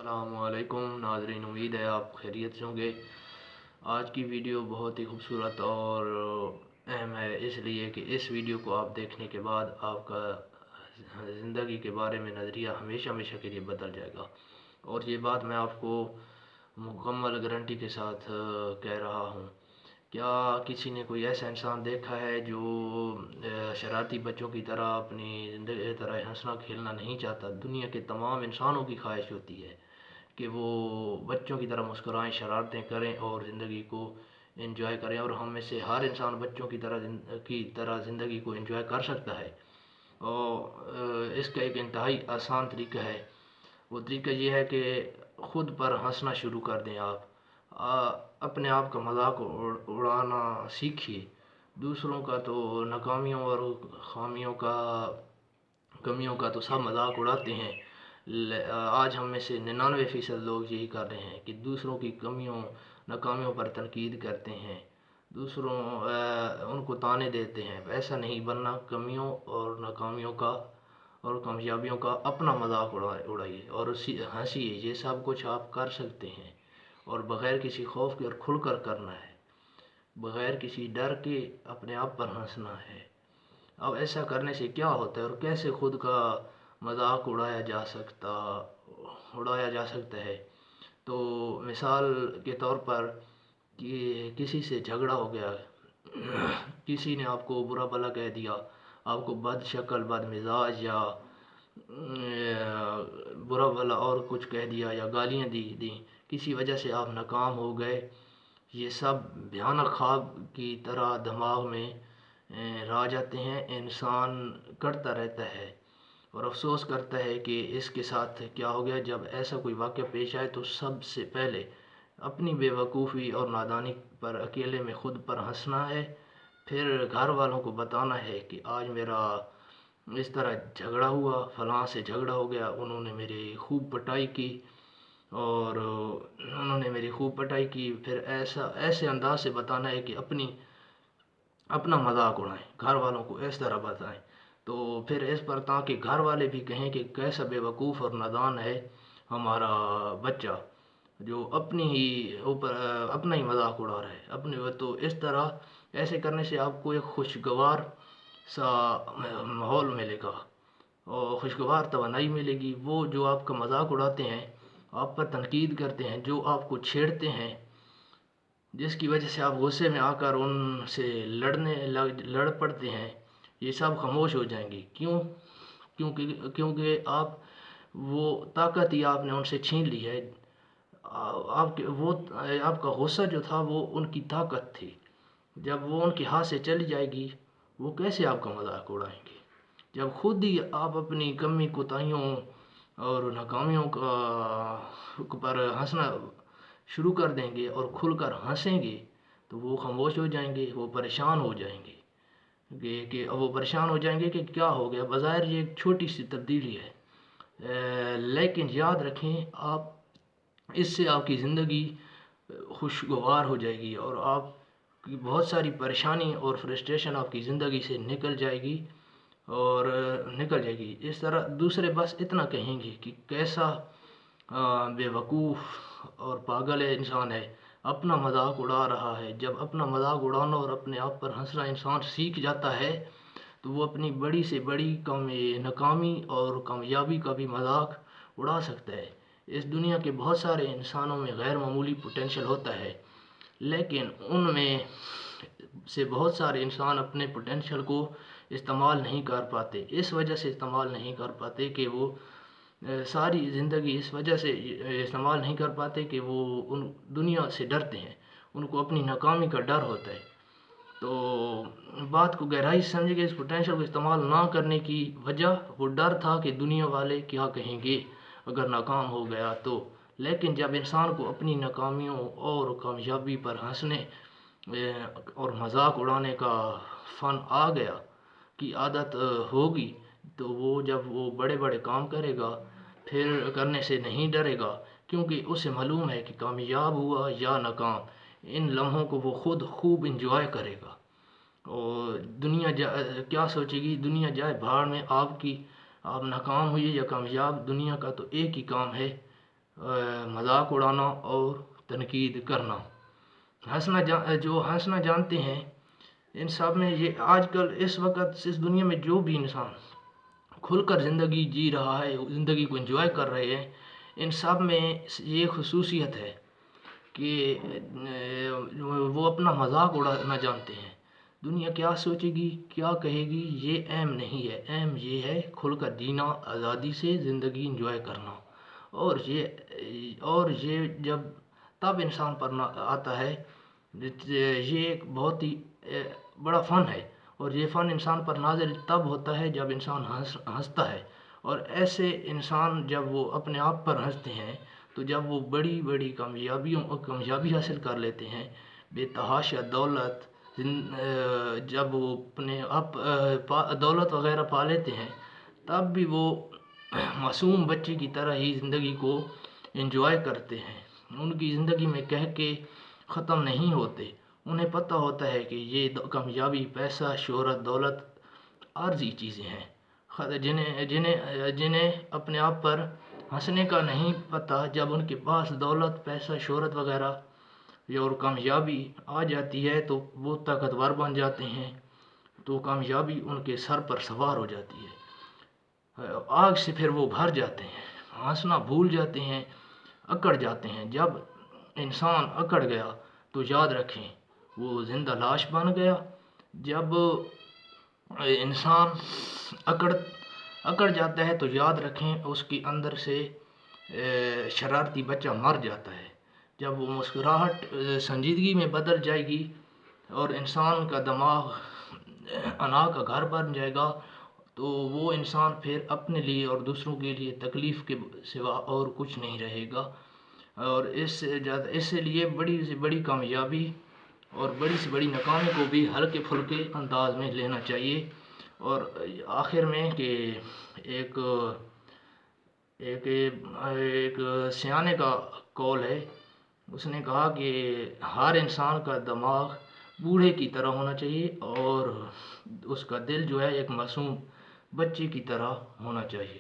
السلام علیکم ناظرین، امید ہے آپ خیریت سے ہوں گے۔ آج کی ویڈیو بہت ہی خوبصورت اور اہم ہے، اس لیے کہ اس ویڈیو کو آپ دیکھنے کے بعد آپ کا زندگی کے بارے میں نظریہ ہمیشہ ہمیشہ کے لیے بدل جائے گا، اور یہ بات میں آپ کو مکمل گارنٹی کے ساتھ کہہ رہا ہوں۔ کیا کسی نے کوئی ایسا انسان دیکھا ہے جو شرارتی بچوں کی طرح اپنی زندگی طرح ہنسنا کھیلنا نہیں چاہتا؟ دنیا کے تمام انسانوں کی خواہش ہوتی ہے کہ وہ بچوں کی طرح مسکرائیں، شرارتیں کریں اور زندگی کو انجوائے کریں، اور ہم میں سے ہر انسان بچوں کی طرح زندگی کو انجوائے کر سکتا ہے۔ اور اس کا ایک انتہائی آسان طریقہ ہے۔ وہ طریقہ یہ ہے کہ خود پر ہنسنا شروع کر دیں۔ اپنے آپ کا مذاق اڑانا سیکھیے۔ دوسروں کا تو ناکامیوں اور کمیوں کا تو سب مذاق اڑاتے ہیں۔ آج ہم میں سے 99% لوگ یہی کر رہے ہیں کہ دوسروں کی ناکامیوں پر تنقید کرتے ہیں، ان کو طعنے دیتے ہیں۔ ایسا نہیں بننا۔ کمیوں اور ناکامیوں کا اور کامیابیوں کا اپنا مذاق اڑائیے اور ہنسیے۔ یہ سب کچھ آپ کر سکتے ہیں، اور بغیر کسی خوف کے اور کھل کر کرنا ہے، بغیر کسی ڈر کے اپنے آپ پر ہنسنا ہے۔ اب ایسا کرنے سے کیا ہوتا ہے اور کیسے خود کا مذاق اڑایا جا سکتا ہے؟ تو مثال کے طور پر کہ کسی سے جھگڑا ہو گیا، کسی نے آپ کو برا بھلا کہہ دیا، آپ کو بد شکل، بد مزاج یا برا بھلا اور کچھ کہہ دیا یا گالیاں دیں، کسی وجہ سے آپ ناکام ہو گئے۔ یہ سب بھیانک خواب کی طرح دماغ میں آ جاتے ہیں۔ انسان کرتا رہتا ہے اور افسوس کرتا ہے کہ اس کے ساتھ کیا ہو گیا۔ جب ایسا کوئی واقعہ پیش آئے تو سب سے پہلے اپنی بے وقوفی اور نادانی پر اکیلے میں خود پر ہنسنا ہے، پھر گھر والوں کو بتانا ہے کہ آج میرا اس طرح جھگڑا ہوا، فلاں سے جھگڑا ہو گیا، انہوں نے میری خوب پٹائی کی، پھر ایسے انداز سے بتانا ہے کہ اپنا مذاق اڑائیں، گھر والوں کو اس طرح بتائیں، تو پھر اس پر تاکہ گھر والے بھی کہیں کہ کیسا بے وقوف اور نادان ہے ہمارا بچہ، جو اپنا ہی مذاق اڑا رہا ہے تو اس طرح ایسے کرنے سے آپ کو ایک خوشگوار سا ماحول ملے گا اور خوشگوار توانائی ملے گی۔ وہ جو آپ کا مذاق اڑاتے ہیں، آپ پر تنقید کرتے ہیں، جو آپ کو چھیڑتے ہیں، جس کی وجہ سے آپ غصے میں آ کر ان سے لڑ پڑتے ہیں، یہ سب خاموش ہو جائیں گی۔ کیونکہ وہ طاقت ہی آپ نے ان سے چھین لی ہے۔ آپ کا غصہ جو تھا وہ ان کی طاقت تھی۔ جب وہ ان کے ہاتھ سے چلی جائے گی، وہ کیسے آپ کا مذاق اڑائیں گے؟ جب خود ہی آپ اپنی کمی کوتاہیوں اور ناکامیوں پر ہنسنا شروع کر دیں گے اور کھل کر ہنسیں گے، تو وہ خاموش ہو جائیں گے، وہ پریشان ہو جائیں گے کہ کیا ہو گیا۔ بظاہر یہ ایک چھوٹی سی تبدیلی ہے، لیکن یاد رکھیں اس سے آپ کی زندگی خوشگوار ہو جائے گی اور آپ کی بہت ساری پریشانی اور فرسٹریشن آپ کی زندگی سے نکل جائے گی۔ اس طرح دوسرے بس اتنا کہیں گے کہ کیسا بے وقوف اور پاگل انسان ہے، اپنا مذاق اڑا رہا ہے۔ جب اپنا مذاق اڑانا اور اپنے آپ پر ہنسنا انسان سیکھ جاتا ہے تو وہ اپنی بڑی سے بڑی ناکامی اور کامیابی کا بھی مذاق اڑا سکتا ہے۔ اس دنیا کے بہت سارے انسانوں میں غیر معمولی پوٹینشل ہوتا ہے، لیکن ان میں سے بہت سارے انسان اپنے پوٹینشل کو استعمال نہیں کر پاتے۔ اس وجہ سے استعمال نہیں کر پاتے کہ وہ ساری زندگی اس وجہ سے استعمال نہیں کر پاتے کہ وہ ان دنیا سے ڈرتے ہیں، ان کو اپنی ناکامی کا ڈر ہوتا ہے۔ تو بات کو گہرائی سے سمجھے کہ اس پوٹینشل کو استعمال نہ کرنے کی وجہ وہ ڈر تھا کہ دنیا والے کیا کہیں گے اگر ناکام ہو گیا تو۔ لیکن جب انسان کو اپنی ناکامیوں اور کامیابی پر ہنسنے اور مذاق اڑانے کا فن آ گیا کی عادت ہوگی، تو جب وہ بڑے بڑے کام کرے گا پھر کرنے سے نہیں ڈرے گا، کیونکہ اسے معلوم ہے کہ کامیاب ہوا یا ناکام، ان لمحوں کو وہ خود خوب انجوائے کرے گا۔ اور دنیا کیا سوچے گی؟ دنیا جائے بھاڑ میں۔ آپ ناکام ہوئے یا کامیاب، دنیا کا تو ایک ہی کام ہے، مذاق اڑانا اور تنقید کرنا. جو ہنسنا جانتے ہیں ان سب میں یہ آج کل اس وقت اس دنیا میں جو بھی انسان کھل کر زندگی جی رہا ہے، زندگی کو انجوائے کر رہے ہیں، ان سب میں یہ خصوصیت ہے کہ وہ اپنا مذاق اڑانا جانتے ہیں. دنیا کیا سوچے گی، کیا کہے گی، یہ اہم نہیں ہے. اہم یہ ہے کھل کر جینا، آزادی سے زندگی انجوائے کرنا. اور یہ جب تب انسان پر آتا ہے. یہ ایک بہت ہی بڑا فن ہے، اور یہ فن انسان پر نازل تب ہوتا ہے جب انسان ہنستا ہے. اور ایسے انسان جب وہ اپنے آپ پر ہنستے ہیں تو جب وہ بڑی بڑی کامیابی حاصل کر لیتے ہیں، بے تحاشا دولت، جب وہ اپنے آپ دولت وغیرہ پا لیتے ہیں، تب بھی وہ معصوم بچے کی طرح ہی زندگی کو انجوائے کرتے ہیں. ان کی زندگی میں کہہ کے ختم نہیں ہوتے. انہیں پتہ ہوتا ہے کہ یہ کامیابی، پیسہ، شہرت، دولت عارضی چیزیں ہیں جنہیں اپنے آپ پر ہنسنے کا نہیں پتہ. جب ان کے پاس دولت، پیسہ، شہرت وغیرہ اور کامیابی آ جاتی ہے تو وہ طاقتور بن جاتے ہیں، تو کامیابی ان کے سر پر سوار ہو جاتی ہے. آگ سے پھر وہ بھر جاتے ہیں، ہنسنا بھول جاتے ہیں، اکڑ جاتے ہیں. جب انسان اکڑ گیا تو یاد رکھیں وہ زندہ لاش بن گیا. جب انسان اکڑ جاتا ہے تو یاد رکھیں اس کے اندر سے شرارتی بچہ مر جاتا ہے. جب وہ مسکراہٹ سنجیدگی میں بدل جائے گی اور انسان کا دماغ انا کا گھر بن جائے گا، تو وہ انسان پھر اپنے لیے اور دوسروں کے لیے تکلیف کے سوا اور کچھ نہیں رہے گا. اور اس لیے بڑی سے بڑی کامیابی اور بڑی سے بڑی ناکامی کو بھی ہلکے پھلکے انداز میں لینا چاہیے. اور آخر میں کہ ایک سیانے کا قول ہے، اس نے کہا کہ ہر انسان کا دماغ بوڑھے کی طرح ہونا چاہیے اور اس کا دل جو ہے ایک معصوم بچے کی طرح ہونا چاہیے.